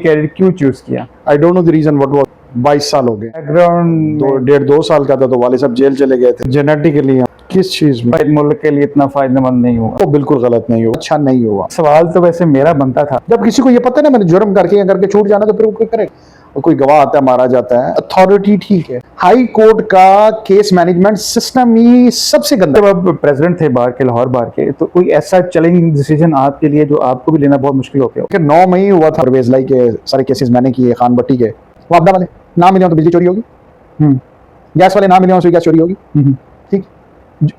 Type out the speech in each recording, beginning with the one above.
Career क्यों choose किया? I don't know the reason what was. 22 साल हो गए। बैकग्राउंड डेढ़ दो साल का था तो वाले साहब जेल चले गए थे जेनेटिकली। किस चीज में? मुल्क के लिए इतना फायदेमंद नहीं हुआ। वो बिल्कुल गलत नहीं हुआ, अच्छा नहीं हुआ। सवाल तो वैसे मेरा बनता था, जब किसी को ये पता है ना मैंने जुर्म करके छूट जाना, तो फिर वो क्या करे? कोई गवाह आता है, मारा जाता है। अथॉरिटी ठीक है, हाई कोर्ट का केस मैनेजमेंट सिस्टम ही सबसे गंदा। जब आप प्रेसिडेंट थे बार के, लाहौर बार के, तो कोई ऐसा चैलेंजिंग डिसीजन आपके लिए जो आपको भी लेना बहुत मुश्किल हो गया? 9 मई हुआ था परवेज लाई के सारे केसेस मैंने किए, खान भट्टी के। वापदा वाले ना मिले हो तो बिजली चोरी होगी, गैस वाले ना मिले हो तो गैस चोरी होगी। ठीक,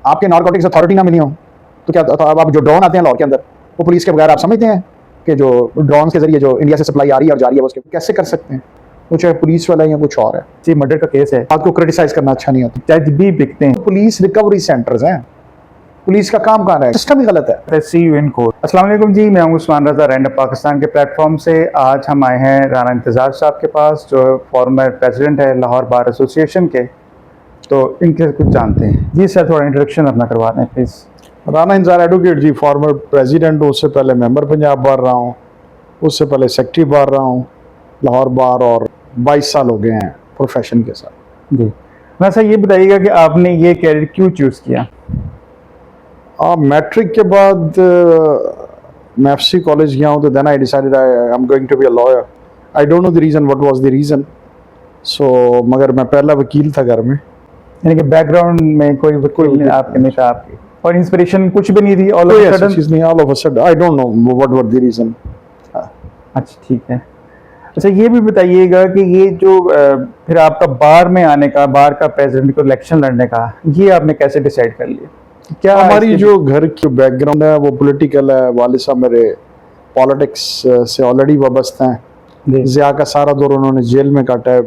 आपके नारकोटिक्स अथॉरिटी ना मिली हो तो क्या? तो अब जो ड्रोन आते हैं लाहौर के अंदर, वो पुलिस के बगैर आप समझते हैं कि जो ड्रोन के जरिए जो इंडिया से सप्लाई आ रही है और जा रही है, उसके कैसे कर सकते हैं? वो चाहे पुलिस वाला या कुछ और है। जी, मर्डर का केस है, आपको क्रिटिसाइज करना अच्छा नहीं होता। जज भी बिकते हैं। पुलिस रिकवरी सेंटर्स हैं, पुलिस का काम कहाँ है? सिस्टम ही गलत है। सी यू इन कोर्ट। अस्सलाम वालेकुम जी, मैं हूं उस्मान रजा, रैंडम पाकिस्तान के प्लेटफॉर्म से। आज हम आए हैं राना इंतजार साहब के पास, जो फॉर्मर प्रेसिडेंट है लाहौर बार एसोसिएशन के। तो इनके कुछ जानते हैं। जी सर, थोड़ा इंट्रोडक्शन अपना करवा दें प्लीज़। राना इंतजार एडवोकेट जी, फॉर्मर प्रेसिडेंट। उससे पहले मेंबर पंजाब बार रहा हूँ, उससे पहले सेक्रेटरी बार रहा हूँ लाहौर बार, और 22 साल हो गए हैं प्रोफेशन के साथ। जी, मैं सर ये बताइएगा कि आपने ये कैरियर क्यों चूज़ किया? मैट्रिक के बाद मैं एफसी कॉलेज गया हूँ, तो then I decided I am going to be a lawyer. I don't know the reason what was the reason. So मगर मैं पहला वकील था घर में। यानी कि बैकग्राउंड में कोई वकील आपके नहीं था आपकी, और इंस्पिरेशन कुछ भी नहीं थी? ऑल कोई ऑफ ऐसी सडन? चीज़ नहीं, all of a sudden I don't know what was the reason. अच्छा, ठीक है। अच्छा, ये भी बताइएगा कि ये जो फिर आपका बार में आने का, बार का प्रेसिडेंट को इलेक्शन लड़ने का, ये आपने कैसे डिसाइड कर लिया? क्या हमारी जो घर की बैकग्राउंड है वो पॉलिटिकल है। वालिद साहब मेरे पॉलिटिक्स से ऑलरेडी वाबस्ते हैं। ज़िया का सारा दौर उन्होंने जेल में काटा है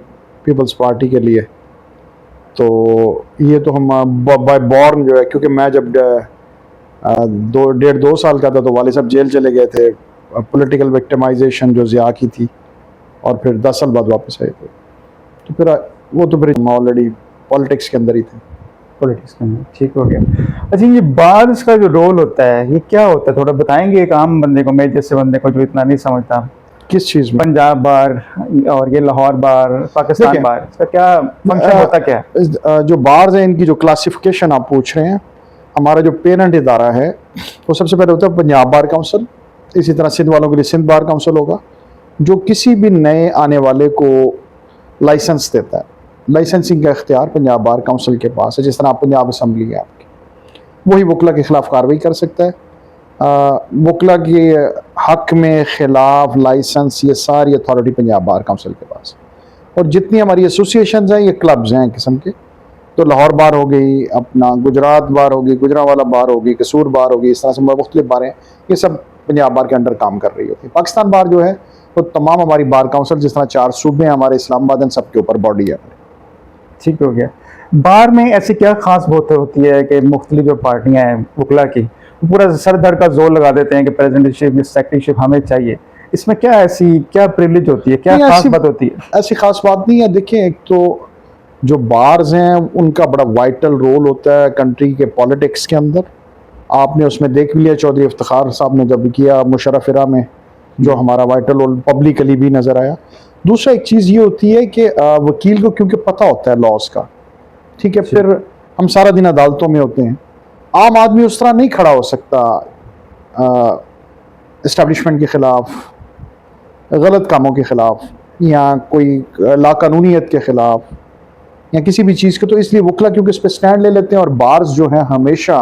पीपल्स पार्टी के लिए। तो ये तो हम बाय बॉर्न जो है, क्योंकि मैं जब डेढ़ दो साल का था तो वालिद साहब जेल चले गए थे, पॉलिटिकल विक्टिमाइजेशन जो ज़िया की थी, और फिर 10 साल बाद वापस आए थे। तो फिर वो तो फिर ऑलरेडी पॉलिटिक्स के अंदर ही थे। पॉलिटिक्स के अंदर, ठीक हो गया। अच्छा, ये बार इसका जो रोल होता है ये क्या होता है, थोड़ा बताएंगे एक आम बंदे को, मेरे जैसे बंदे को जो इतना नहीं समझता? किस चीज़ में? पंजाब बार और ये लाहौर बार, पाकिस्तान बार, इसका क्या फंक्शन होता क्या है? जो बार्स हैं इनकी जो क्लासिफिकेशन आप पूछ रहे हैं, हमारा जो पेरेंट इदारा है वो सबसे पहले होता है पंजाब बार काउंसिल। इसी तरह सिंध वालों के लिए सिंध बार काउंसिल होगा, जो किसी भी नए आने वाले को लाइसेंस देता है। लाइसेंसिंग का इख्तियार पंजाब बार काउंसिल के पास है। जिस तरह पंजाब असम्बली है आपकी, वही वकला के खिलाफ कार्रवाई कर सकता है। वकला के हक में खिलाफ लाइसेंस, ये सारी अथॉरिटी पंजाब बार काउंसिल के पास। और जितनी हमारी एसोसिएशंस हैं ये क्लब्स हैं किस्म के। तो लाहौर बार हो गई, अपना गुजरात बार होगी, गुजरावाला बार होगी, कसूर बार होगी, इस तरह से मुख्तलिफ बार हैं। ये सब पंजाब बार के अंडर काम कर रही होती है। पाकिस्तान बार जो है तो तमाम हमारी बार काउंसिल, जिस तरह 4 सूबे हैं हमारे, इस्लामाबाद, सबके ऊपर बॉडी है। ठीक हो गया। बार में ऐसी क्या खास बात होती है कि मुख्तलिफ जो पार्टियां हैं वकला की, पूरा सर धर का जोर लगा देते हैं कि प्रेसिडेंटशिप, सेक्रेटरीशिप हमें चाहिए? इसमें क्या ऐसी क्या प्रिविलेज होती है, क्या खास बात होती है? ऐसी खास बात नहीं है। देखिए, एक तो जो बार्स हैं उनका बड़ा वाइटल रोल होता है कंट्री के पॉलिटिक्स के अंदर। आपने उसमें देख लिया, चौधरी इफ्तिखार साहब ने जब किया मुशर्रफ में, जो हमारा वाइटल रोल पब्लिकली भी नज़र आया। दूसरा एक चीज़ ये होती है कि वकील को क्योंकि पता होता है लॉस का, ठीक है, फिर हम सारा दिन अदालतों में होते हैं। आम आदमी उस तरह नहीं खड़ा हो सकता इस्टेब्लिशमेंट के ख़िलाफ़, गलत कामों के ख़िलाफ़, या कोई लाकानूनीत के ख़िलाफ़, या किसी भी चीज़ के। तो इसलिए वकला क्योंकि इस पर स्टैंड ले लेते हैं, और बार्स जो हैं हमेशा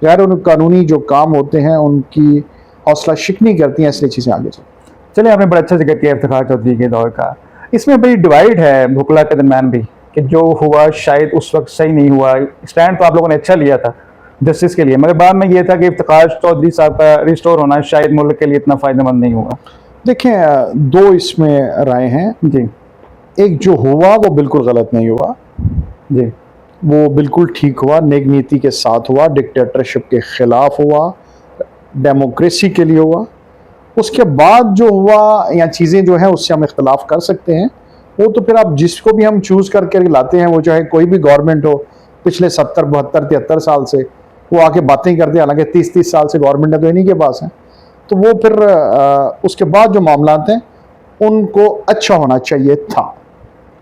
गैर कानूनी जो काम होते हैं उनकी हौसला शिकनी करती हैं, इसलिए चीज़ें आगे चलती। चले, आपने बड़ा अच्छा जिक्र किया इफ्तिखार चौधरी के दौर का। इसमें बड़ी डिवाइड है वकला के दरम्यान भी कि जो हुआ शायद उस वक्त सही नहीं हुआ। स्टैंड तो आप लोगों ने अच्छा लिया था जस्टिस के लिए, मगर बाद में ये था कि इफ्तिखार चौधरी साहब का रिस्टोर होना शायद मुल्क के लिए इतना फ़ायदेमंद नहीं हुआ। देखें, दो इसमें राय हैं जी। एक जो हुआ वो बिल्कुल गलत नहीं हुआ जी, वो बिल्कुल ठीक हुआ, नेक नीति के साथ हुआ, डिक्टेटरशिप के ख़िलाफ़ हुआ, डेमोक्रेसी के लिए हुआ। उसके बाद जो हुआ या चीज़ें जो हैं उससे हम इख्तलाफ कर सकते हैं। वो तो फिर आप जिसको भी हम चूज़ करके लाते हैं, वो चाहे कोई भी गवर्नमेंट हो, पिछले 70, 72, 73 साल से वो आके बातें करते हैं, हालांकि 30 साल से गवर्नमेंट है तो इन्हीं के पास है। तो वो फिर उसके बाद जो मामलात हैं उनको अच्छा होना चाहिए था,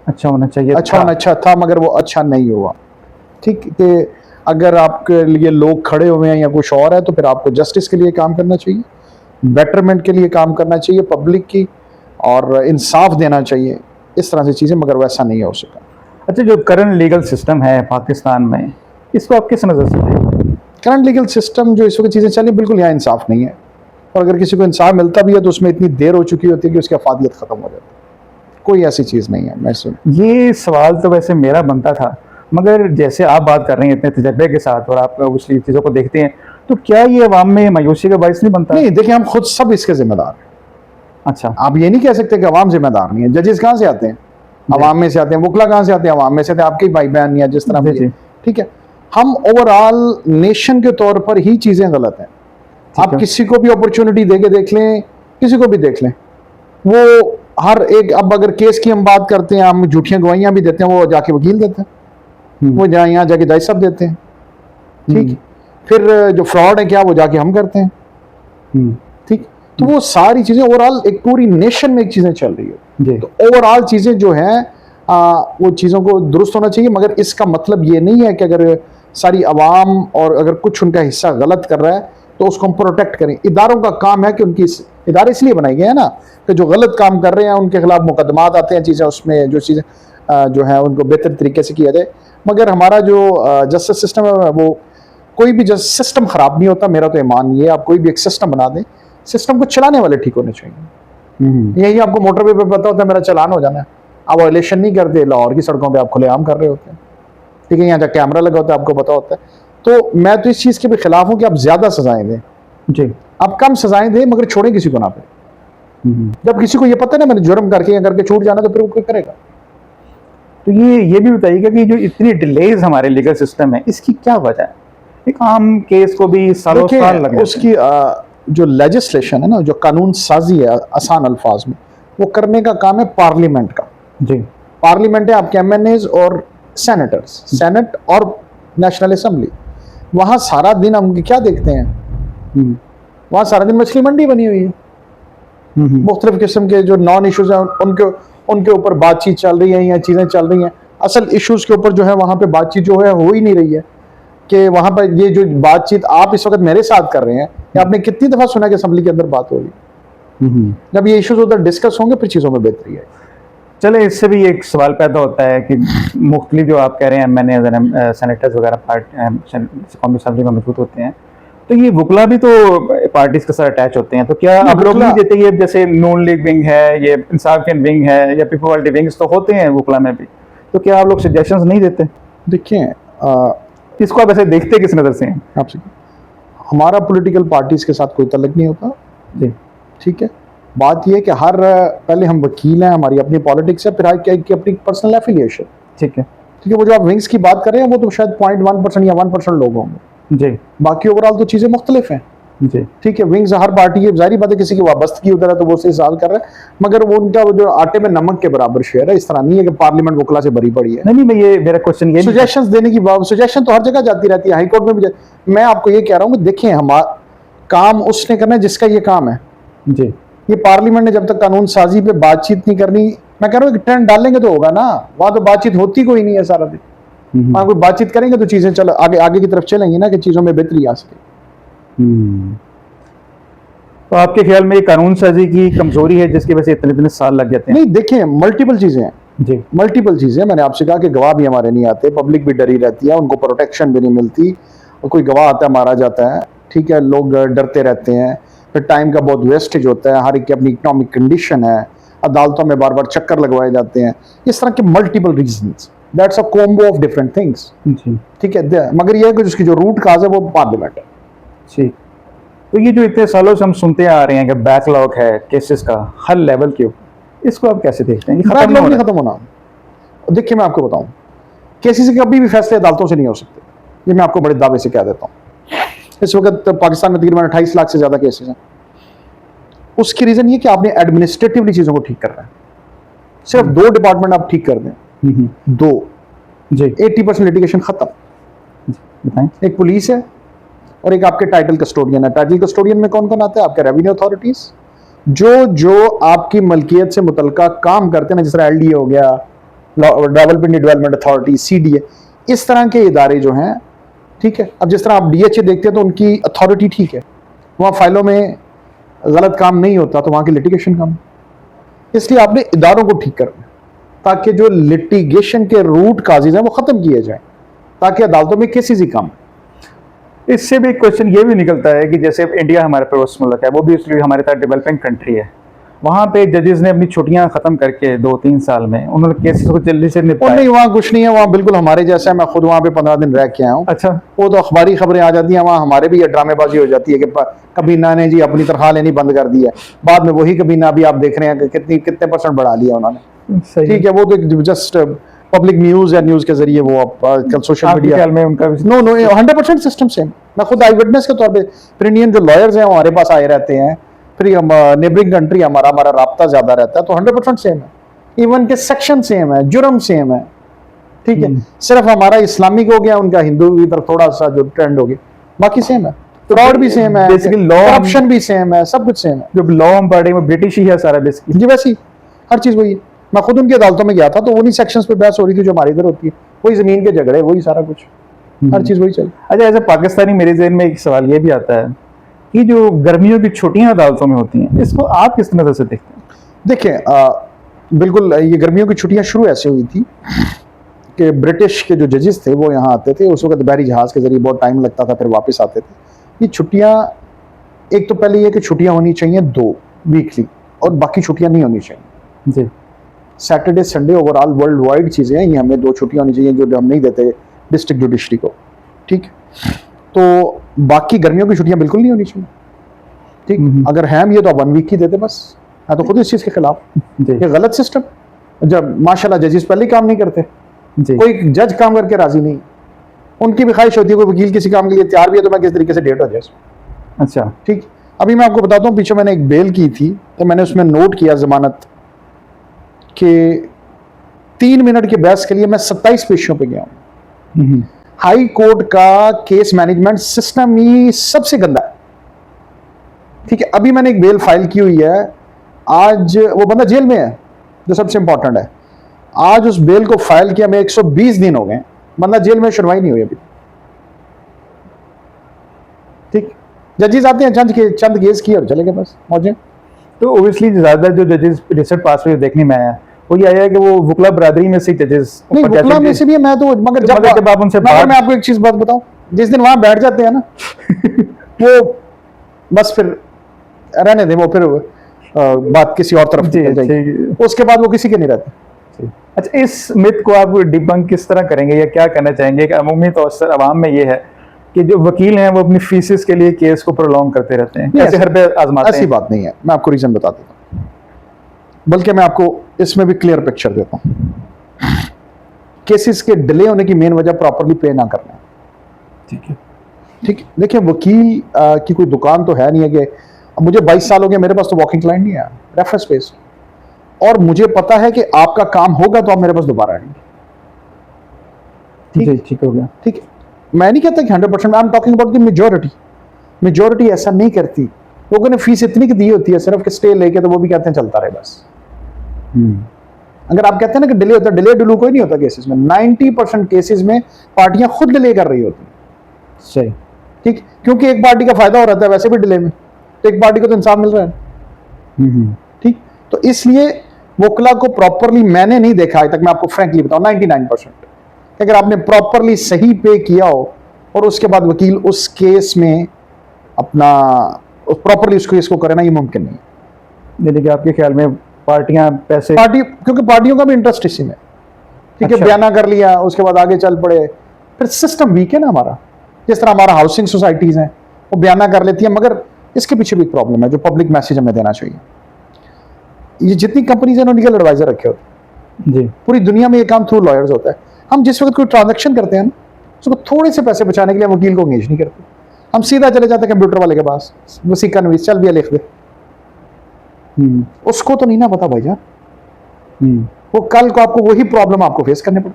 अच्छा होना चाहिए अच्छा था। होना अच्छा था, मगर वो अच्छा नहीं हुआ। ठीक कि अगर आपके लिए लोग खड़े हुए हैं या कुछ और है, तो फिर आपको जस्टिस के लिए काम करना चाहिए, बेटरमेंट के लिए काम करना चाहिए पब्लिक की, और इंसाफ देना चाहिए, इस तरह से चीज़ें, मगर वैसा नहीं हो सका। अच्छा, जो करंट लीगल सिस्टम है पाकिस्तान में, इसको आप किस नज़र से देखते हैं? करंट लीगल सिस्टम जो इस वक्त चीज़ें चली, बिल्कुल यहाँ इंसाफ नहीं है, और अगर किसी को इंसाफ मिलता भी है तो उसमें इतनी देर हो चुकी होती है कि उसकी अफादियत ख़त्म हो जाती है। कोई ऐसी चीज़ नहीं है। मैं सुन ये सवाल तो वैसे मेरा बनता था, मगर जैसे आप बात कर रहे हैं इतने तजर्बे के साथ और आप उस चीज़ों को देखते हैं, तो क्या ये अवाम में मायूसी का बायस नहीं बनता? नहीं, देखिए हम खुद सब इसके जिम्मेदार हैं। अच्छा। आप ये नहीं कह सकते कि अवाम जिम्मेदार नहीं है। जजेस कहाँ से आते हैं? अवाम में से आते हैं। वकला कहाँ से आते हैं? अवाम में से आते हैं। आपके ही भाई बहन या जिस तरह जी, भी जी। है। ठीक है, हम ओवरऑल नेशन के तौर पर ही चीज़ें गलत हैं। आप है। किसी को भी अपॉर्चुनिटी दे के देख लें, किसी को भी देख लें, वो हर एक, अब अगर केस की हम बात करते हैं, हम झूठियां गवाहियां भी देते हैं, वो जाके वकील देते हैं, वो जहाँ यहाँ जाके जज साहब देते हैं। ठीक, फिर जो फ्रॉड है क्या, वो जाके हम करते हैं। ठीक, तो वो सारी चीज़ें ओवरऑल एक पूरी नेशन में एक चीज़ें चल रही है। जी। तो ओवरऑल चीज़ें जो हैं वो चीज़ों को दुरुस्त होना चाहिए, मगर इसका मतलब ये नहीं है कि अगर सारी आवाम और अगर कुछ उनका हिस्सा गलत कर रहा है तो उसको हम प्रोटेक्ट करें। इदारों का काम है कि उनकी इदारे इसलिए बनाए गए हैं ना कि जो गलत काम कर रहे हैं उनके खिलाफ मुकदमात आते हैं, चीज़ें उसमें जो चीज़ें जो है उनको बेहतर तरीके से किया जाए। मगर हमारा जो जस्टिस सिस्टम है, वो कोई भी जस्ट सिस्टम ख़राब नहीं होता। मेरा तो ईमान ये है, आप कोई भी एक सिस्टम बना दें, सिस्टम को चलाने वाले ठीक होने चाहिए। यही आपको मोटरवे पे पता होता है मेरा चलान हो जाना है, आप वायलेशन नहीं करते, लाहौर की सड़कों पे आप खुलेआम कर रहे होते हैं। ठीक है, यहाँ जब कैमरा लगा होता है आपको पता होता है। तो मैं तो इस चीज़ के भी खिलाफ हूँ कि आप ज़्यादा सजाएं दें। जी। आप कम सजाएं दें, मगर छोड़ें किसी को ना पे। जब किसी को ये पता है ना मैंने जुर्म करके या करके छूट जाना, तो फिर वो कोई करेगा। तो ये भी बताइएगा कि जो इतनी डिलेज हमारे लीगल सिस्टम है, इसकी क्या वजह है? एक आम केस को भी सालों देखिए, साल लग जाते हैं। उसकी जो लेजिस्लेशन है ना, जो कानून साजी है आसान अल्फाज में, वो करने का काम है पार्लियामेंट का। जी। पार्लियामेंट है आपके एमएनएज और सेनेटर्स, सेनेट और नेशनल असेंबली। वहाँ सारा दिन हम क्या देखते हैं, वहाँ सारा दिन मछली मंडी बनी हुई है। मुख्तलिफ किस्म के जो नॉन इशूज़ हैं उनके ऊपर बातचीत चल रही है या चीज़ें चल रही हैं। असल इश्यूज़ के ऊपर जो है वहाँ पे बातचीत जो है हो ही नहीं रही है। कि वहाँ पर ये जो बातचीत आप इस वक्त मेरे साथ कर रहे हैं, या आपने कितनी दफ़ा सुना कि असेंबली के अंदर बात हो रही है? जब ये इश्यूज़ उधर डिस्कस होंगे फिर चीज़ों में बेहतरी है। चले, इससे भी एक सवाल पैदा होता है कि मुख्तलिफ जो आप कह रहे हैं मैंने सेनेटर्स वगैरह कौमी असम्बली में मौजूद होते हैं, तो ये वकला भी तो पार्टीज के साथ अटैच होते हैं, तो क्या नहीं, आप लोग नहीं वकला- देते? ये जैसे नून लीग विंग है, ये इंसाफियन विंग है, या पीपल पार्टी विंग्स तो होते हैं वकला में भी, तो क्या आप लोग सजेशंस नहीं देते? देखिए, इसको आप ऐसे देखते किस नज़र से हैं? आपसे हमारा पॉलिटिकल पार्टीज के साथ कोई तल्लुक नहीं होता। जी। ठीक है, बात यह है कि पहले हम वकील हैं, हमारी अपनी पॉलिटिक्स है, फिर की अपनी पर्सनल एफिलिएशन। ठीक है। ठीक है, वो जो आप विंग्स की बात कर रहे हैं वो तो शायद 0.1% या 1% लोग होंगे। जी। बाकी ओवरऑल तो चीज़ें मुख्तलिफ हैं। जी। ठीक है, विंग्स हर पार्टी की जाहिर बात है, किसी की वाबस्तगी उधर है तो वो सही सवाल कर रहा है, मगर वो उनका वो जो आटे में नमक के बराबर शेयर है। इस तरह नहीं है कि पार्लियामेंट वकला से भरी पड़ी है। नहीं, मैं ये मेरा क्वेश्चन ये सजेशंस देने की बात, सजेशन तो हर जगह जाती रहती है, हाई कोर्ट में भी मैं आपको ये कह रहा हूँ कि देखें, हमारा काम उसने करना है जिसका ये काम है। जी। ये पार्लियामेंट ने जब तक कानून साजी पे बातचीत नहीं करनी, मैं कह रहा हूँ कि ट्रेंड डालेंगे तो होगा ना। वहाँ तो बातचीत होती कोई नहीं है सारा दिन। वहाँ कोई बातचीत करेंगे तो चीज़ें चल आगे की तरफ चलेंगी ना, कि चीज़ों में बेहतरी आ सके। तो आपके ख्याल में ये कानून साजी की कमजोरी है जिसकी वजह से इतने इतने साल लग जाते हैं? नहीं, देखें, मल्टीपल चीज़ें हैं। जी। मल्टीपल चीज़ें, मैंने आपसे कहा कि गवाह भी हमारे नहीं आते, पब्लिक भी डरी रहती है, उनको प्रोटेक्शन भी नहीं मिलती, और कोई गवाह आता है मारा जाता है। ठीक है, लोग डरते रहते हैं, फिर टाइम का बहुत वेस्टेज होता है, हर एक की अपनी इकोनॉमिक कंडीशन है, अदालतों में बार बार चक्कर लगवाए जाते हैं, इस तरह के multiple reasons, that's a combo of different things. जी। ठीक है, मगर यह है कि जिसकी जो रूट काज है वो पार्लियामेंट है। ठीक। तो ये जो इतने सालों से हम सुनते आ रहे हैं कि बैकलॉग है केसेस का हर लेवल के ऊपर, इसको आप कैसे देखते हैं? ये खत्म बैकलॉग नहीं नहीं हो खत्म होना। देखिए, मैं आपको बताऊं, केसेस के कभी भी फैसले अदालतों से नहीं हो सकते, ये मैं आपको बड़े दावे से कह देता हूं। इस वक्त पाकिस्तान में तकरीबन 28 लाख से ज़्यादा केसेस हैं। उसकी रीज़न ये कि आपने एडमिनिस्ट्रेटिवली चीज़ों को ठीक करना है। सिर्फ 2 डिपार्टमेंट आप ठीक कर दें, 2, जी। 80% लिटिगेशन खत्म। बताएं। एक पुलिस है और एक आपके टाइटल कस्टोडियन है। टाइटल कस्टोडियन में कौन कौन आता है? आपके रेवेन्यू अथॉरिटीज़, जो आपकी मलकियत से मुतलका काम करते हैं ना, जिस तरह LDA हो गया, डेवलपमेंट अथॉरिटी, CDA, इस तरह के इदारे जो हैं, ठीक है। अब जिस तरह आप DHA देखते हैं तो उनकी अथॉरिटी ठीक है, वहाँ फाइलों में गलत काम नहीं होता तो वहाँ की लिटिगेशन कम। इसलिए आपने इदारों को ठीक करना ताकि जो लिटिगेशन के रूट काजेज हैं वो ख़त्म किए जाएं, ताकि अदालतों में केसेस ही कम। इससे भी एक क्वेश्चन ये भी निकलता है कि जैसे इंडिया हमारे पड़ोस मुल्क है, वो भी इसलिए हमारे साथ डेवलपिंग कंट्री है, वहाँ पे जजेस ने अपनी छुट्टियां खत्म करके 2-3 साल में उन्होंने केसेस को जल्दी से और निपटाया। नहीं, वहाँ कुछ नहीं है, वहाँ बिल्कुल हमारे जैसा है। मैं खुद वहाँ पे 15 दिन रह के आया हूँ। अच्छा, वो तो अखबारी खबरें आ जाती हैं, वहाँ हमारे भी ये ड्रामेबाजी हो जाती है कि कबीना ने जी अपनी तनख्वाह लेनी बंद कर दी है, बाद में वही कबीना अभी आप देख रहे हैं कि कितने % बढ़ा लिया उन्होंने। सही। ठीक है, वो तो जस्ट पब्लिक न्यूज़ या न्यूज़ के जरिए वो कल सोशल आपके मीडिया ख्याल में उनका नो 100% सिस्टम सेम। मैं खुद आई विटनेस के तौर पे, फिर इंडियन जो लॉयर्स हैं वो हमारे पास आए रहते हैं, फिर हम नेबरिंग कंट्री हमारा राब्ता ज्यादा रहता है, तो 100% सेम है। इवन के सेक्शन सेम है, जुर्म सेम है, ठीक है। सिर्फ हमारा इस्लामिक हो गया, उनका हिंदू की तरफ थोड़ा सा जो ट्रेंड हो गया, बाकी सेम है। फ्रॉड भी सेम है, बेसिकली लॉ, करप्शन भी सेम है, सब कुछ सेम है। जो लॉ हम पढ़े वो ब्रिटिश ही है सारा बेसिकली। जी वैसी हर चीज वही है। मैं खुद उनकी अदालतों में गया था तो उन्हीं सेक्शंस पे बहस हो रही थी जो हमारे इधर होती है, वही जमीन के झगड़े, वही सारा कुछ, हर चीज वही चल। अच्छा, ऐसे पाकिस्तानी मेरे ज़हन में एक सवाल ये भी आता है कि जो गर्मियों की छुट्टियां अदालतों में होती हैं, इसको आप किस नज़र से देखते हैं? देखिए, बिल्कुल ये गर्मियों की छुट्टियां शुरू ऐसे हुई थी कि ब्रिटिश के जो जजेस थे वो यहाँ आते थे, उस वक्त बहरी जहाज़ के जरिए बहुत टाइम लगता था, फिर वापस आते थे। ये छुट्टियां, एक तो पहले ये कि छुट्टियां होनी चाहिए 2 वीकली, और बाकी छुट्टियां नहीं होनी चाहिए। जी, Saturday Sunday overall worldwide चीज़ें हैं, ये हमें 2 छुट्टियां होनी चाहिए जो हम नहीं देते डिस्ट्रिक्ट जुडिशरी को, ठीक। तो बाकी गर्मियों की छुट्टियां बिल्कुल नहीं होनी चाहिए, ठीक। अगर हैं ये तो 1 वीक की देते बस। मैं तो खुद इस चीज़ के खिलाफ, जी, ये गलत सिस्टम। जब माशाल्लाह जजेस पहले ही काम नहीं करते, जी। कोई जज काम करके राजी नहीं, उनकी भी ख्वाहिश होती है कोई वकील किसी काम के लिए तैयार भी है तो मैं किस तरीके से डेट हो जाए, अच्छा, ठीक। अभी मैं आपको बताता हूँ, पीछे मैंने एक बेल की थी तो मैंने उसमें नोट किया जमानत के 3 मिनट की बहस के लिए मैं 27 पेशियों पे गया हूँ। हाई कोर्ट का केस मैनेजमेंट सिस्टम ही सबसे गंदा है, ठीक है। अभी मैंने एक बेल फाइल की हुई है, आज वो बंदा जेल में है जो सबसे इंपॉर्टेंट है, आज उस बेल को फाइल किया मैं 120 दिन हो गए, बंदा जेल में, सुनवाई नहीं हुई अभी, ठीक। जजेस आते हैं, चंद केस किए और चले गए, बस मौजे। तो ओबियसली ज़्यादा जो जजेस रिसेंट पास में देखने में आया वो ये आया कि वो वकला बरादरी में से जजेस नहीं, वकला में से भी है, मैं तो मगर जब आप उनसे मैं आपको एक चीज बात बताऊं, जिस दिन वहां बैठ जाते हैं ना वो बस फिर रहने दें, वो फिर बात किसी और तरफ जी, निकल जाएगी, उसके बाद वो किसी के नहीं रहते। अच्छा, इस मिथ को आप डिबंक किस तरह करेंगे या क्या करना चाहेंगे कि अमूमी तौर से अवाम में ये है कि जो वकील हैं वो अपनी फीसिस के लिए केस को प्रोलॉन्ग करते रहते हैं, कैसे हर पे आजमाते ऐसी हैं? बात नहीं है, मैं आपको रीजन बता देता हूं, बल्कि मैं आपको इसमें भी क्लियर पिक्चर देता हूं। केसेस के डिले होने की मेन वजह प्रॉपर्ली पे ना करना है, ठीक है, ठीक। देखिए, वकील की कोई दुकान तो है नहीं है कि अब मुझे 22 साल हो गए, मेरे पास तो वॉकिंग क्लाइंट नहीं है, रेफरेंस बेस्ड, और मुझे पता है कि आपका काम होगा तो आप मेरे पास दोबारा आएंगे, ठीक, ठीक हो गया। ठीक है। मैं नहीं कहता कि 100%, I am talking about the majority ऐसा नहीं करती। लोगों ने फीस इतनी की दी होती है सिर्फ कि स्टे लेके, तो वो भी कहते हैं चलता रहे बस। अगर आप कहते हैं ना कि डिले होता है, डिले डुलू कोई नहीं होता केसेस में, 90% केसेस में पार्टियां खुद डिले कर रही होती हैं, सही, ठीक, क्योंकि एक पार्टी का फायदा हो रहा है वैसे भी डिले में, तो एक पार्टी को तो इंसाफ मिल रहा है, ठीक। तो इसलिए वकला को प्रॉपरली मैंने नहीं देखा आज तक, मैं आपको फ्रैंकली बताऊं 99%, अगर आपने प्रॉपरली सही पे किया हो और उसके बाद वकील उस केस में अपना प्रॉपरली उस केस को करे ना, ये मुमकिन नहीं है। यानी कि आपके ख्याल में पार्टियां पैसे, क्योंकि पार्टियों का भी इंटरेस्ट इसी में, ठीक है। अच्छा। बयाना कर लिया, उसके बाद आगे चल पड़े, फिर सिस्टम वीक है ना हमारा। जिस तरह हमारा हाउसिंग सोसाइटीज हैं वो बयाना कर लेती है, मगर इसके पीछे भी एक प्रॉब्लम है जो पब्लिक मैसेज हमें देना चाहिए। ये जितनी कंपनीज हैं उन्होंने लीगल एडवाइजर रखे होते हैं, जी, पूरी दुनिया में ये काम थ्रू लॉयर्स होता है। हम जिस वक्त कोई ट्रांजैक्शन करते हैं ना, उसको थोड़े से पैसे बचाने के लिए वकील को एंगेज नहीं करते, हम सीधा चले जाते हैं कंप्यूटर वाले के पास, वसीका नवीस चल भैया लिख दे। उसको तो नहीं ना पता भाईजान, वो कल को आपको वही प्रॉब्लम आपको फेस करने पड़े,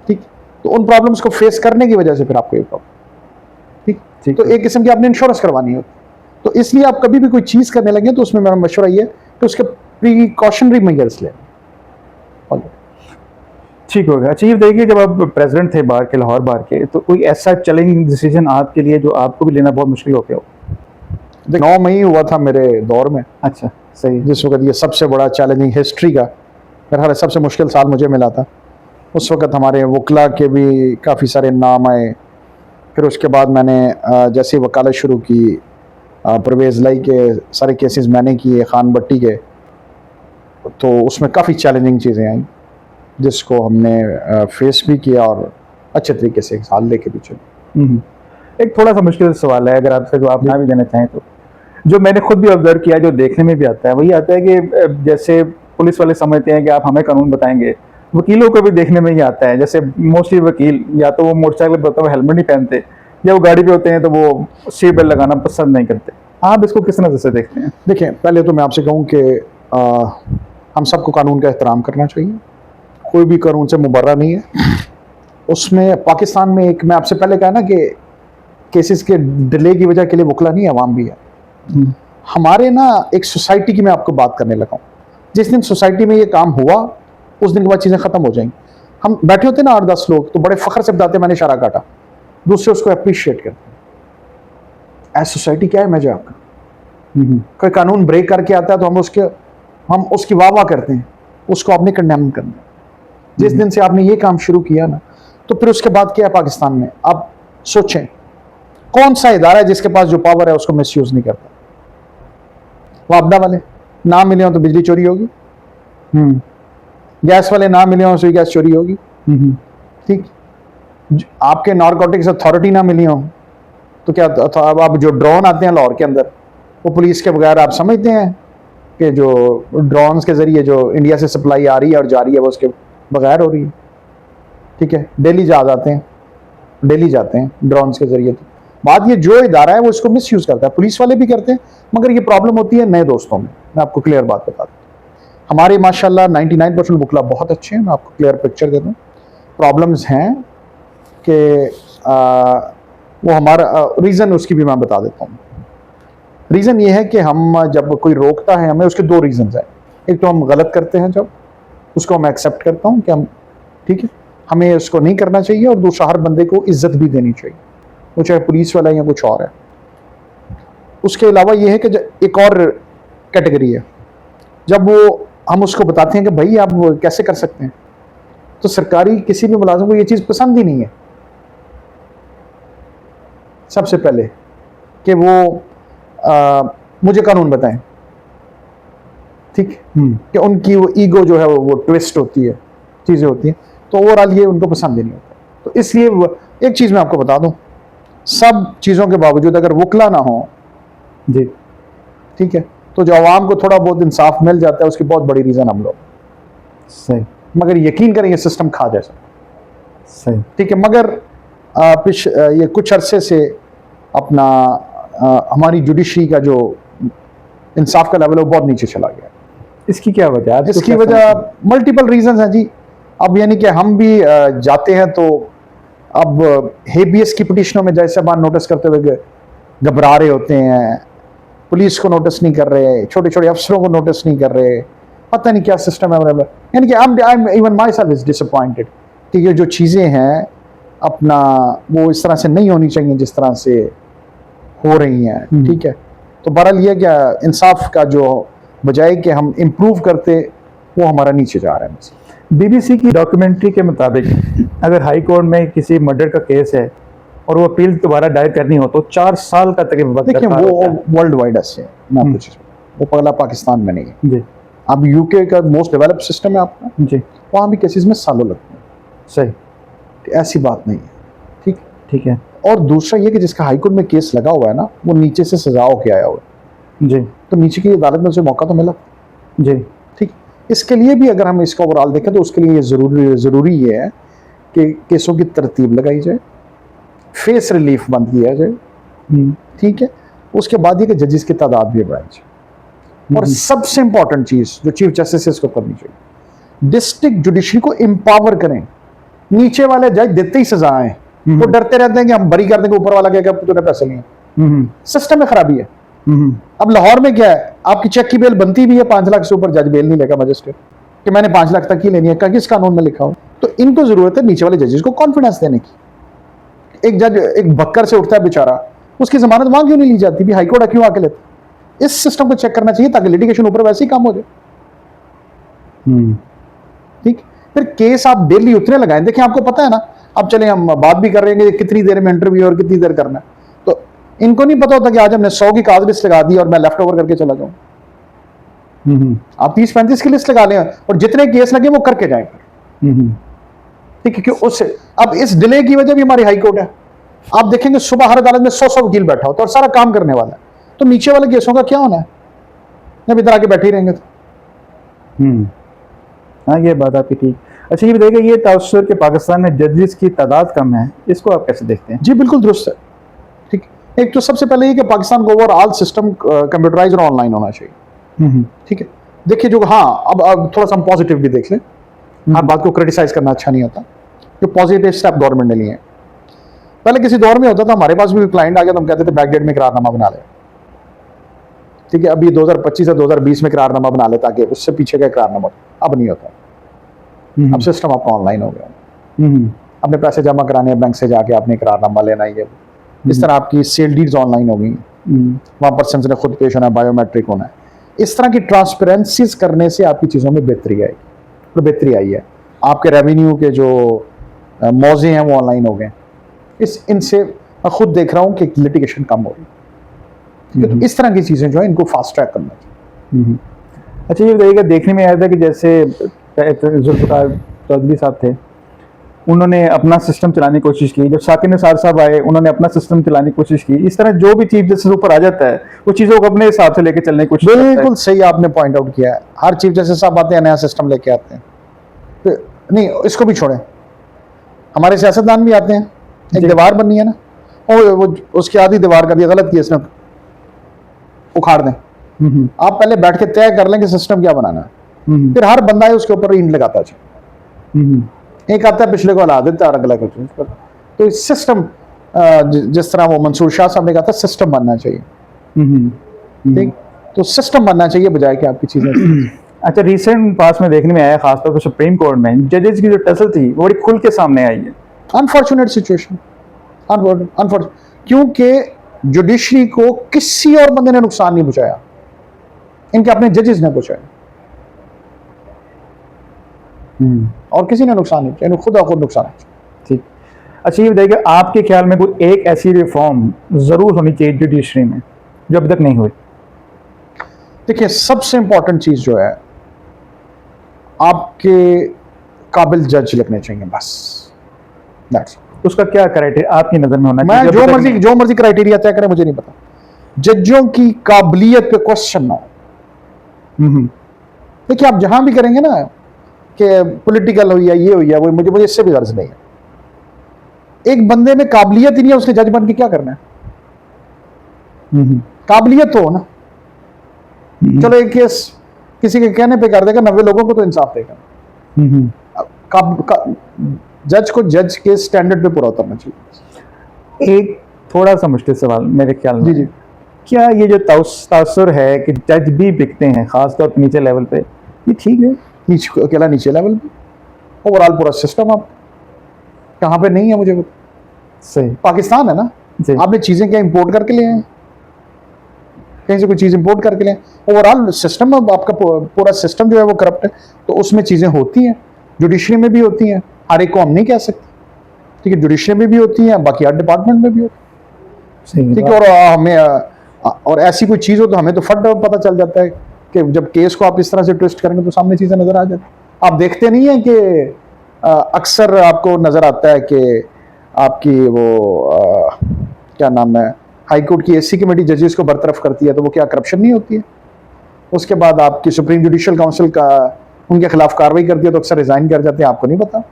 ठीक। तो उन प्रॉब्लम्स को फेस करने की वजह से फिर आपको ये प्रॉब्लम, ठीक। तो एक किस्म की आपने इंश्योरेंस करवानी होती, तो इसलिए आप कभी भी कोई चीज़ करने लगे तो उसमें मेरा मशवरा ये है कि उसके प्रिकॉशनरी मेजर्स लें। ठीक हो गया। अच्छा ये देखिए, जब आप प्रेसिडेंट थे बार के, लाहौर बार के, तो कोई ऐसा चैलेंजिंग डिसीजन आपके लिए जो आपको भी लेना बहुत मुश्किल हो गया हो? 9 मई हुआ था मेरे दौर में, अच्छा, सही। जिस वक्त ये सबसे बड़ा चैलेंजिंग हिस्ट्री का मेरा ख्याल है सबसे मुश्किल साल मुझे मिला था। उस वक्त हमारे वकला के भी काफ़ी सारे नाम आए। फिर उसके बाद मैंने जैसे ही वकालत शुरू की, परवेज़ लाई के सारे केसेस मैंने किए, खान भट्टी के, तो उसमें काफ़ी चैलेंजिंग चीज़ें आई जिसको हमने फेस भी किया और अच्छे तरीके से एक साल लेके भी चले। एक थोड़ा सा मुश्किल सवाल है, अगर आपसे जो आप ना भी देना चाहें तो, जो मैंने खुद भी ऑब्जर्व किया, जो देखने में भी आता है, वही आता है कि जैसे पुलिस वाले समझते हैं कि आप हमें कानून बताएंगे, वकीलों को भी देखने में ही आता है। जैसे मोस्टली वकील या तो वो मोटरसाइकिल पर होते हैं, हेलमेट नहीं पहनते, या वो गाड़ी पे होते हैं तो वो सीट बेल्ट लगाना पसंद नहीं करते। आप इसको किस नज़र से देखते हैं? देखिए, पहले तो मैं आपसे कहूँ कि हम सबको कानून का एहतराम करना चाहिए। कोई भी कानून से मुबर्रा नहीं है। उसमें पाकिस्तान में एक, मैं आपसे पहले कहा ना कि केसेस के डिले की वजह के लिए वकला नहीं, अवाम भी है। हमारे ना एक सोसाइटी की मैं आपको बात करने लगा हूँ। जिस दिन सोसाइटी में ये काम हुआ उस दिन के बाद चीज़ें ख़त्म हो जाएंगी। हम बैठे होते ना 8-10 लोग, तो बड़े फ़ख्र से बताते मैंने इशारा काटा, दूसरे उसको अप्रिशिएट करते हैं। एज सोसाइटी क्या इमेज है आपका? कोई कानून ब्रेक करके आता है तो हम उसकी वाह वाह करते हैं, उसको आपने कंडेम करना है। जिस दिन से आपने ये काम शुरू किया ना, तो फिर उसके बाद क्या है पाकिस्तान में? आप सोचें कौन सा इदारा है जिसके पास जो पावर है उसको मिसयूज नहीं करता? वापडा वाले ना मिले हो तो बिजली चोरी होगी, गैस वाले ना मिले हो तो गैस चोरी होगी, ठीक। आपके नारकोटिक्स अथॉरिटी ना मिली हो तो क्या? अब जो ड्रोन आते हैं लाहौर के अंदर, वो पुलिस के बगैर आप समझते हैं कि जो ड्रोन्स के जरिए जो इंडिया से सप्लाई आ रही है और जा रही है वो उसके बगैर हो रही है, ठीक है। डेली जाते हैं ड्रोन्स के जरिए। तो बात ये, जो इदारा है वो इसको मिसयूज करता है, पुलिस वाले भी करते हैं, मगर ये प्रॉब्लम होती है नए दोस्तों में। मैं आपको क्लियर बात बता दूँ, हमारे माशाल्लाह 99% वकला बहुत अच्छे हैं। मैं आपको क्लियर पिक्चर दे दूँ। प्रॉब्लम्स हैं कि वो हमारा रीज़न, उसकी भी मैं बता देता हूँ। रीज़न ये है कि हम जब कोई रोकता है हमें, उसके 2 रीज़न्स हैं। एक तो हम गलत करते हैं, जब उसको मैं एक्सेप्ट करता हूँ कि हम, ठीक है, हमें उसको नहीं करना चाहिए, और दूसरा हर बंदे को इज्जत भी देनी चाहिए, वो चाहे पुलिस वाला है या कुछ और है। उसके अलावा ये है कि एक और कैटेगरी है, जब वो हम उसको बताते हैं कि भाई आप कैसे कर सकते हैं, तो सरकारी किसी भी मुलाजिम को ये चीज़ पसंद ही नहीं है सबसे पहले कि वो मुझे कानून बताएं, ठीक, कि उनकी वो ईगो जो है वो ट्विस्ट होती है, चीज़ें होती हैं, तो ओवरऑल ये उनको पसंद ही नहीं होता। तो इसलिए एक चीज़ मैं आपको बता दूं, सब चीज़ों के बावजूद अगर वकला ना हो जी, ठीक है, तो जो आवाम को थोड़ा बहुत इंसाफ मिल जाता है, उसकी बहुत बड़ी रीज़न हम लोग। सही। मगर यकीन करें ये सिस्टम खा जैसा, सही, ठीक है। मगर ये कुछ अरसे से अपना हमारी जुडिशरी का जो इंसाफ का लेवल है वो बहुत नीचे चला गया। इसकी क्या वजह है? इसकी वजह मल्टीपल रीजंस हैं जी। अब यानी कि हम भी जाते हैं तो अब हेबियस की पिटिशनों में जैसे बार नोटिस करते हुए घबरा रहे होते हैं, पुलिस को नोटिस नहीं कर रहे, छोटे छोटे अफसरों को नोटिस नहीं कर रहे, पता नहीं क्या सिस्टम है। यानी कि I am even my self is disappointed कि ये जो चीज़ें हैं अपना वो इस तरह से नहीं होनी चाहिए जिस तरह से हो रही हैं, ठीक है। तो बहरहाल ये क्या, इंसाफ का जो बजाय कि हम इम्प्रूव करते, वो हमारा नीचे जा रहा है। बीबीसी की डॉक्यूमेंट्री के मुताबिक अगर हाई कोर्ट में किसी मर्डर का केस है और वो अपील दोबारा दायर करनी हो तो 4 साल का तकरीबन वक्त देखिए, दरकार वो होता है। वर्ल्ड वाइड है, मैं आपको चीज़, वो पगला पाकिस्तान में नहीं है। जी, अब यूके का मोस्ट डेवलप्ड सिस्टम है आपका, जी, वहाँ भी केसेस में सालों लगते हैं। सही, ऐसी बात नहीं है, ठीक। ठीक है। और दूसरा ये कि जिसका हाईकोर्ट में केस लगा हुआ है ना, वो नीचे से सजा होके आया हुआ है, जी, तो नीचे की अदालत में उसे मौका तो मिला, जी, ठीक। इसके लिए भी अगर हम इसका ओवरऑल देखें तो उसके लिए ये ज़रूरी ये है कि केसों की तरतीब लगाई जाए, फेस रिलीफ बंद किया जाए, ठीक है। उसके बाद ये कि जजेस की तादाद भी बढ़ाई जाए, और सबसे इंपॉर्टेंट चीज़ जो चीफ जस्टिस को करनी चाहिए, डिस्ट्रिक्ट जुडिशरी को एम्पावर करें। नीचे वाले जज देते ही सजाएं, वो डरते रहते हैं कि हम बरी कर देंगे, ऊपर वाला कहेगा तूने पैसे लिए। सिस्टम में खराबी है। अब लाहौर में क्या है, आपकी चेक की बेल बनती भी है, 5 लाख से ऊपर जज बेल नहीं लेगा मजिस्ट्रेट कि मैंने 5 लाख तक ही लेनी है, किस कानून में लिखा हो। तो इनको जरूरत है नीचे वाले जजेस को कॉन्फिडेंस देने की। एक जज एक बक्कर से उठता है बेचारा, उसकी जमानत वहां क्यों नहीं ली जाती भी, हाईकोर्ट क्यों आके लेते। इस सिस्टम को चेक करना चाहिए ताकि लिटिगेशन ऊपर वैसे ही काम हो जाए। ठीक, फिर केस आप डेली उतने लगाएं। देखिए आपको पता है ना, अब चले हम बात भी कर रहे हैं कि कितनी देर में इंटरव्यू और कितनी देर करना है, तो इनको नहीं पता होता कि आज हमने 100 की काज लिस्ट लगा दी और मैं लेफ्ट ओवर करके चला जाऊं। आप 30-35 की लिस्ट लगा लें और जितने केस लगे वो करके जाएं। ठीक है, क्यों उससे अब इस डिले की वजह भी हमारी हाई कोर्ट है। आप देखेंगे सुबह हर अदालत में 100 वकील बैठा होता है और सारा काम करने वाला है, तो नीचे वाले केसों का क्या होना है जब इधर आके बैठे ही रहेंगे तो। हाँ, ये बात आपकी ठीक। अच्छा, ये बताइए, ये तासुर के पाकिस्तान में जजेस की तादाद कम है, इसको आप कैसे देखते हैं? जी बिल्कुल दुरुस्त है। ठीक, एक तो सबसे पहले ये कि पाकिस्तान को ओवरऑल सिस्टम कंप्यूटराइज और ऑनलाइन होना चाहिए। ठीक है, देखिए जो हाँ अब थोड़ा सा हम पॉजिटिव भी देख लें। हर बात को क्रिटिसाइज करना अच्छा नहीं होता, जो पॉजिटिव स्टेप गवर्नमेंट ने लिए हैं। पहले किसी दौर में होता था, हमारे पास भी क्लाइंट आ गया तो हम कहते थे बैकडेट में करारनामा बना ले। ठीक है, अभी 2025 से 2020 में करारनामा बना ले ताकि उससे पीछे का करारनामा, अब नहीं होता। अब सिस्टम आपका ऑनलाइन हो गया। अपने पैसे जमा कराने हैं बैंक से जाके आपने करारनामा लेना ही है। इस तरह आपकी सेल डीड्स ऑनलाइन हो गई, वहां पर्सन ने खुद पेश होना है, बायोमेट्रिक होना है। इस तरह की ट्रांसपेरेंसीज करने से आपकी चीज़ों में बेहतरी आई, तो बेहतरी आई है। आपके रेवेन्यू के जो मौजे हैं वो ऑनलाइन हो गए। इनसे मैं खुद देख रहा हूँ कि लिटिगेशन कम हो रही है। तो इस तरह की चीज़ें जो है इनको फास्ट ट्रैक करना चाहिए। अच्छा, ये बताइएगा, देखने में आया था कि जैसे जुल्फ़िकार चौधरी साहब थे, उन्होंने अपना सिस्टम चलाने की कोशिश की। जब साकिर निसार साहब आए, उन्होंने अपना सिस्टम चलाने की कोशिश की। इस तरह जो भी चीफ जस्टिस ऊपर आ जाता है वो चीज़ों को अपने हिसाब से लेके चलने की कोशिश करता है। बिल्कुल सही आपने पॉइंट आउट किया है। हर चीफ जस्टिस साहब आते हैं, नया सिस्टम लेके आते हैं। तो नहीं, इसको भी छोड़ें, हमारे सियासतदान भी आते हैं, एक दीवार बननी है ना, और वो उसकी आधी दीवार का दिया, गलत किया इसने, उखाड़ दें। आप पहले बैठ के तय कर लें कि सिस्टम क्या बनाना है, फिर हर बंदा है उसके ऊपर ईंट लगाता है। एक आता है पिछले को हला देता है और अगला कुछ। तो सिस्टम जिस तरह वो मंसूर शाह साहब ने कहा था, सिस्टम बनना चाहिए। ठीक, तो सिस्टम बनना चाहिए बजाय कि आपकी चीजें। अच्छा, रिसेंट पास में देखने में आया, खासतौर पर सुप्रीम कोर्ट में जजेस की जो टसल थी वो बड़ी खुल के सामने आई है। अनफॉर्चुनेट सिचुएशन, अनफॉर्चुनेट, क्योंकि जुडिशरी को किसी और बंदे ने नुकसान नहीं पहुंचाया, इनके अपने जजेस ने पहुंचाया। और किसी ने नुकसान नहीं किया, खुद और खुद नुकसान है। ठीक। अच्छा, ये बताइए, आपके ख्याल में कोई एक ऐसी रिफॉर्म जरूर होनी चाहिए जुडिशरी में जो अभी तक नहीं हुई? देखिए, सबसे इंपॉर्टेंट चीज जो है, आपके काबिल जज लगने चाहिए, बस। दैट्स उसका क्या क्राइटेरिया आपकी नजर में होना मैं चाहिए? जो मर्जी क्राइटेरिया तय करें, मुझे नहीं पता। जजों की काबिलियत पे क्वेश्चन ना हो। देखिए, आप जहां भी करेंगे ना कि पॉलिटिकल हो या ये हो या वो, मुझे इससे भी गर्ज नहीं है। एक बंदे में काबिलियत ही नहीं है, उसने जज बन के क्या करना है? काबिलियत तो हो ना। चलो एक केस किसी के कहने पे कर देगा, 90 लोगों को तो इंसाफ देगा। जज को जज के स्टैंडर्ड पे पूरा उतरना चाहिए। एक थोड़ा सा मुश्किल सवाल मेरे ख्याल में, जी। क्या ये जो तासुर है कि जज भी बिकते हैं खासतौर पर नीचे लेवल पे, ये ठीक है? नीचे अकेला नीचे लेवल पे, ओवरऑल पूरा सिस्टम आप कहाँ पे नहीं है मुझे सही। पाकिस्तान है ना, आपने चीजें क्या इंपोर्ट करके ले आए, कहीं से कोई चीज इंपोर्ट करके ले। ओवरऑल सिस्टम आपका पूरा सिस्टम जो है वो करप्ट है, तो उसमें चीजें होती हैं, जुडिशरी में भी होती हैं, हर एक को हम नहीं कह सकते। ठीक है, जुडिशरी में भी होती हैं, बाकी हर डिपार्टमेंट में भी होती है। ठीक है, और हमें और ऐसी कोई चीज हो तो हमें तो फट पता चल जाता है कि जब केस को आप इस तरह से ट्विस्ट करेंगे तो सामने चीजें नजर आ जाती। आप देखते नहीं है कि अक्सर आपको नजर आता है कि आपकी वो क्या नाम है, हाई कोर्ट की एससी कमेटी जजेस को बरतरफ करती है, तो वो क्या करप्शन नहीं होती है? उसके बाद आपकी सुप्रीम जुडिशियल काउंसिल का उनके खिलाफ कार्रवाई करती है तो अक्सर रिजाइन कर जाते हैं, आपको नहीं पता।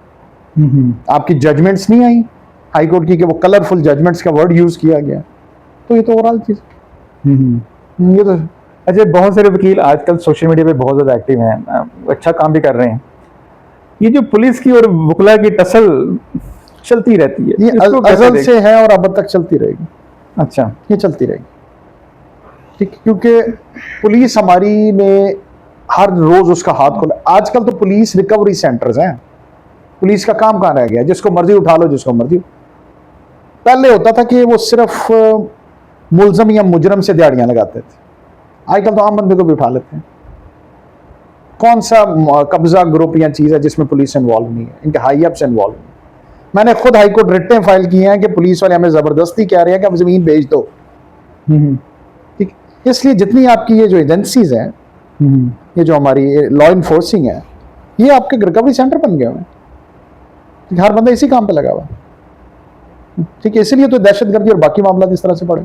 आपकी जजमेंट्स नहीं आई हाई कोर्ट की कि वो कलरफुल जजमेंट्स का वर्ड यूज किया गया, तो ये तो ओवरऑल चीज। ये तो अच्छा, बहुत सारे वकील आजकल सोशल मीडिया पे बहुत ज़्यादा एक्टिव हैं, अच्छा काम भी कर रहे हैं। ये जो पुलिस की और वकला की टसल चलती रहती है, ये अज़ल से है और अब तक चलती रहेगी। अच्छा, ये चलती रहेगी। ठीक, क्योंकि पुलिस हमारी ने हर रोज उसका हाथ खोला। आजकल तो पुलिस रिकवरी सेंटर्स हैं, पुलिस का काम कहाँ रह गया, जिसको मर्जी उठा लो, जिसको मर्जी। पहले होता था कि वो सिर्फ मुलजम या मुजरम से दिहाड़ियां लगाते थे, आजकल तो आम बंदे को भी उठा लेते हैं। कौन सा कब्जा ग्रुप या चीज है जिसमें पुलिस इन्वॉल्व नहीं है, इनके हाई अप्स इन्वॉल्व नहीं। मैंने खुद हाई कोर्ट रिटें फाइल किए हैं कि पुलिस वाले हमें जबरदस्ती कह रहे हैं कि अब जमीन बेच दो। ठीक, इसलिए जितनी आपकी ये जो एजेंसीज हैं, ये जो हमारी लॉ इन्फोर्सिंग है, ये आपके रिकवरी सेंटर बन गए हैं। हर बंदा इसी काम पे लगा हुआ है। ठीक है, इसीलिए तो दहशतगर्दी और बाकी मामला इस तरह से पड़े।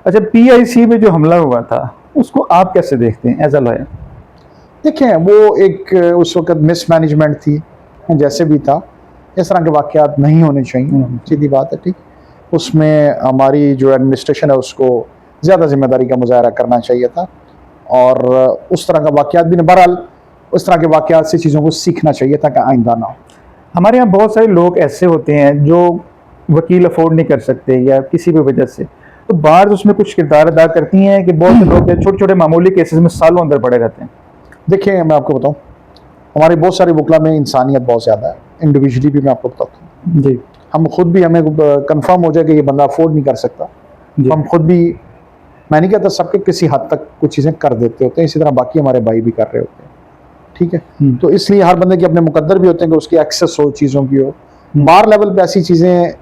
अच्छा, PIC में जो हमला हुआ था उसको आप कैसे देखते हैं एज अ लॉयर? देखें, वो एक उस वक्त मिसमैनेजमेंट थी, जैसे भी था, इस तरह के वाकयात नहीं होने चाहिए, सीधी बात है। ठीक, उसमें हमारी जो एडमिनिस्ट्रेशन है उसको ज़्यादा जिम्मेदारी का मुजाहरा करना चाहिए था, और उस तरह का वाकयात भी नहीं। बहरहाल उस तरह के वाकयात से चीज़ों को सीखना चाहिए था कि आइंदा ना हो। हमारे यहाँ बहुत सारे लोग ऐसे होते हैं जो वकील अफोर्ड नहीं कर सकते या किसी भी वजह से, तो बार उसमें कुछ किरदार अदा करती हैं कि बहुत से लोग छोटे छोटे मामूली केसेस में सालों अंदर पड़े रहते हैं। देखिए, मैं आपको बताऊं, हमारे बहुत सारे वकला में इंसानियत बहुत ज़्यादा है, इंडिविजुअली भी मैं आपको बताता हूँ जी। हम खुद भी, हमें कंफर्म हो जाए कि ये बंदा अफोर्ड नहीं कर सकता, तो हम खुद भी, मैं नहीं कहता सबके, किसी हद तक कुछ चीज़ें कर देते होते हैं, इसी तरह बाकी हमारे भाई भी कर रहे होते हैं। ठीक है, तो इसलिए हर बंदे के अपने मुकद्दर भी होते हैं कि उसकी एक्सेस हो चीज़ों की हो। बाहर लेवल पे ऐसी चीज़ें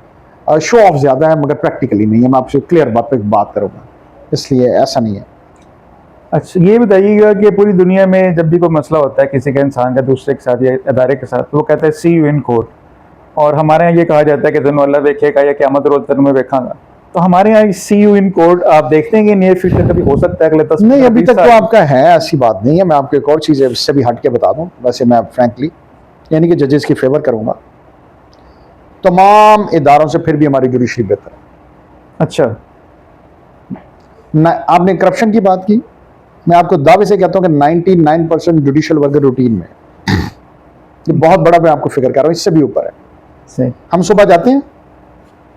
शो ऑफ ज़्यादा है, मगर प्रैक्टिकली नहीं है। मैं आपसे क्लियर बात पे बात करूँगा, इसलिए ऐसा नहीं है। अच्छा, ये बताइएगा कि पूरी दुनिया में जब भी कोई मसला होता है किसी के इंसान का दूसरे के साथ या अदारे के साथ, तो वो कहता है सी यू इन कोर्ट, और हमारे यहाँ ये कहा जाता है कि दोनों अल्लाह देखेगा या क़यामत रोज़ तेनों में देखांगा। तो हमारे यहाँ सी यू इन कोर्ट आप देखते हैं कि नियर फ्यूचर कभी हो सकता है? अगले 10 नहीं, अभी 20 तक साल? तो आपका है, ऐसी बात नहीं है। मैं आपको एक और चीज़ है इससे भी हट के बता दूं, वैसे मैं फ्रैंकली यानी कि जजेस की फेवर करूंगा, तमाम इदारों से फिर भी हमारी जुडिशरी बेहतर है। अच्छा, आपने करप्शन की बात की, मैं आपको दावे से कहता हूं कि 99% जुडिशल वर्क रूटीन में, ये बहुत बड़ा मैं आपको फिक्र कर रहा हूं, इससे भी ऊपर है। सही। हम सुबह जाते हैं,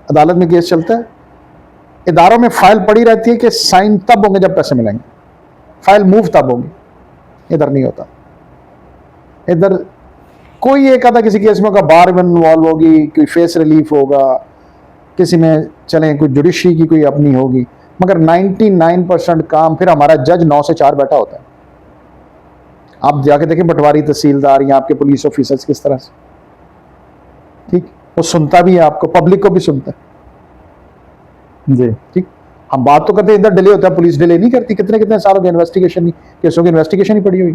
अदालत में केस चलता है, इदारों में फाइल पड़ी रहती है कि साइन तब होंगे जब पैसे मिलेंगे, फाइल मूव तब होगी। इधर नहीं होता। इधर कोई एक आधा किसी केस में का बार इन्वॉल्व होगी, कोई फेस रिलीफ होगा, किसी में चलें कोई जुडिशरी की कोई अपनी होगी, मगर 99% काम फिर हमारा जज 9 से 4 बैठा होता है। आप जाके देखें पटवारी, तहसीलदार या आपके पुलिस ऑफिसर्स किस तरह से, ठीक, वो सुनता भी है आपको, पब्लिक को भी सुनता है। जी। ठीक, हम बात तो करते हैं इधर डिले होता है, पुलिस डिले नहीं करती। कितने कितने साल हो गए इन्वेस्टिगेशन, केसों की इन्वेस्टिगेशन ही पड़ी हुई,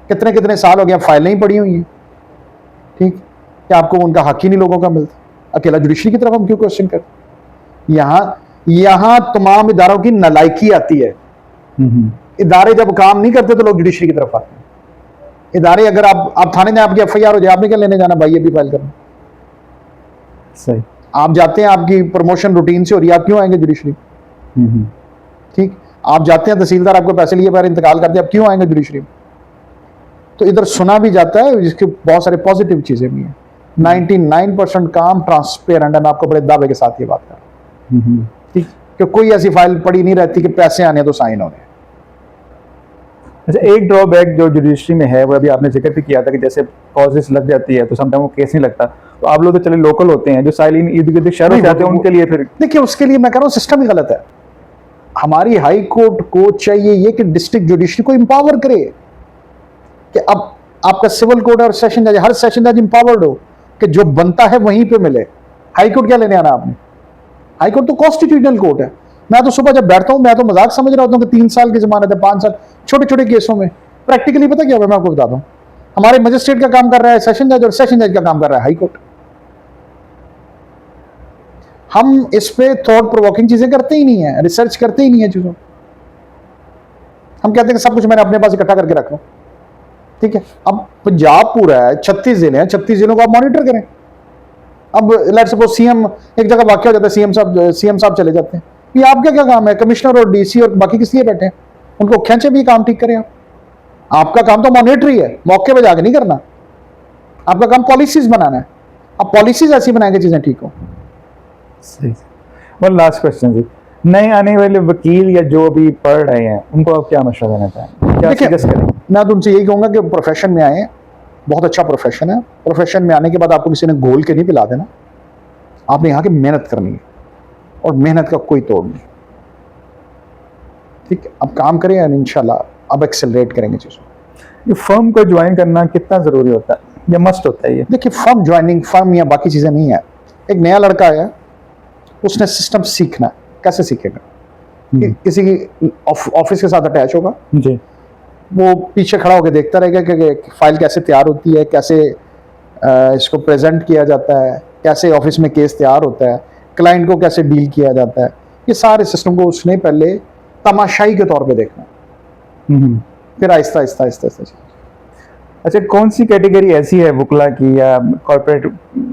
कितने कितने साल हो गए फाइलें ही पड़ी हुई हैं। ठीक, क्या आपको उनका हक ही नहीं लोगों का मिलता? अकेला जुडिशरी की तरफ हम क्यों क्वेश्चन करते? यहाँ तमाम इदारों की नलायकी आती है। इदारे जब काम नहीं करते तो लोग जुडिशरी की तरफ आते हैं। इदारे, अगर आप थाने में आपकी FIR हो जाए, आपने क्या लेने जाना भाई, ये भी फाइल करना। सही। आप जाते हैं, आपकी प्रमोशन रूटीन से हो रही है, आप क्यों आएंगे जुडिशरी? ठीक, आप जाते हैं, तहसीलदार आपको पैसे लिए पर इंतकाल करते हैं, आप क्यों आएंगे जुडिशरी? तो इधर सुना भी जाता है, जिसके बहुत सारे पॉजिटिव चीजें भी हैं। 99% काम ट्रांसपेरेंट है। मैं आपको बड़े दावे के साथ ये बात कर रहा हूं, ठीक, कि कोई ऐसी फाइल पड़ी नहीं रहती कि पैसे आने तो साइन होने। अच्छा, एक ड्रॉबैक जो जुडिशरी में है वो अभी आपने जिक्र भी किया था कि जैसे कॉजेस लग जाती है तो समटाइम वो केस नहीं लगता, तो आप लोग तो चले लोकल होते हैं, जो साइलिन इर्द गिर्द शहरों से आते हैं उनके लिए फिर देखिए, उसके लिए मैं कह रहा हूँ सिस्टम ही गलत है। हमारी हाई कोर्ट को चाहिए ये कि डिस्ट्रिक्ट जुडिशरी को इंपावर करे कि अब आपका सिविल कोर्ट और सेशन जज, हर सेशन जज इंपावर्ड हो कि जो बनता है वहीं पे मिले। हाई कोर्ट क्या लेने आना आपने? हाई कोर्ट तो कॉन्स्टिट्यूशनल कोर्ट है। मैं तो सुबह जब बैठता हूं, मैं तो मजाक समझ रहा होता हूं कि 3 साल की जमानत है, 5 साल, छोटे छोटे केसों में। प्रैक्टिकली पता क्या हुआ, मैं आपको बताता हूं। हमारे मजिस्ट्रेट का काम कर रहा है सेशन जज, और सेशन जज का काम कर रहा है हाई कोर्ट। हम इस पे थॉट प्रोवोकिंग चीजें करते ही नहीं है, रिसर्च करते ही नहीं है चीजों। हम कहते हैं कि सब कुछ मैंने अपने पास इकट्ठा करके रख लो, ठीक है। अब पंजाब पूरा है, 36 जिले हैं, 36 जिलों को आप मॉनिटर करें। अब लेट्स सपोज सीएम, एक जगह वाकया हो जाता है, सीएम साहब चले जाते हैं, ये आपका क्या काम है? कमिश्नर और DC और बाकी किस लिए बैठे हैं? उनको खींचे भी, काम ठीक करें आप। आपका काम तो मॉनिटरी है, मौके पे जाके नहीं करना। आपका काम पॉलिसीज बनाना है। अब पॉलिसीज ऐसी बनाएंगे चीजें ठीक हो। सही। वन लास्ट क्वेश्चन जी, नए आने वाले वकील या जो अभी पढ़ रहे हैं उनको आप क्या मशवरा देना चाहेंगे, क्या देखिए, सजेस्ट करें? मैं तो उनसे यही कहूँगा कि प्रोफेशन में आए, बहुत अच्छा प्रोफेशन है। प्रोफेशन में आने के बाद आपको किसी ने घोल के नहीं पिला देना, आपने यहाँ की मेहनत करनी है और मेहनत का कोई तोड़ नहीं। ठीक है, अब काम करें और इंशाल्लाह अब एक्सेलरेट करेंगे चीज़ों। ये फर्म को ज्वाइन करना कितना ज़रूरी होता है या मस्ट होता है ये? देखिए, फर्म ज्वाइनिंग, फर्म या बाकी चीज़ें नहीं है। एक नया लड़का है, उसने सिस्टम सीखना है। कैसे सीखेगा? किसी की ऑफिस के साथ अटैच होगा, जी। वो पीछे खड़ा होकर देखता रहेगा कि फाइल कैसे तैयार होती है, कैसे इसको प्रेजेंट किया जाता है, कैसे ऑफिस में केस तैयार होता है, क्लाइंट को कैसे डील किया जाता है। ये सारे सिस्टम को उसने पहले तमाशाई के तौर पे देखना है, हम्म। फिर आहिस्ता आहिस्ता आहिस्ता आहिस्ता। अच्छा, कौन सी कैटेगरी ऐसी है वुकला की या कॉर्पोरेट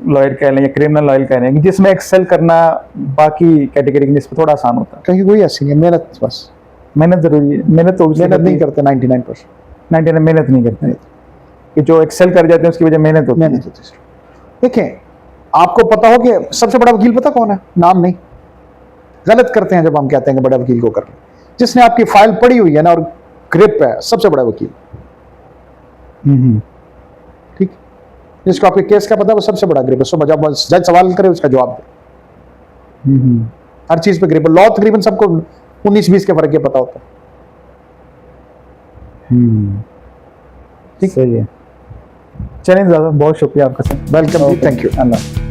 लॉयर कह लें या क्रिमिनल लॉयर कह लें जिसमें एक्सेल करना बाकी कैटेगरी के जिसमें थोड़ा आसान होता है? कहीं कोई ऐसी नहीं है, मेहनत बस। मेहनत जरूरी है। मेहनत तो मेहनत नहीं करते 99%। 99 मेहनत नहीं करते कि जो एक्सेल कर जाते हैं उसकी वजह मेहनत होती है। मेहनत होती है। देखें, आपको पता हो कि सबसे बड़ा वकील पता कौन है? नाम नहीं। गलत करते हैं जब हम कहते हैं कि बड़ा वकील को कर लें। जिसने आपकी फाइल पड़ी हुई है ना और ग्रिप है, सबसे बड़ा वकील। ठीक, जिसको आपके केस का पता है वो सबसे बड़ा ग्रिप है। सो जब जज सवाल करे उसका जवाब दे। हर चीज पे ग्रिप। लॉ तकरीबन सबको 19-20 के फर्क के पता होता है। ठीक, सही है। चलें, ज़्यादा बहुत शुक्रिया आपका sir. Welcome, thank you. Allah.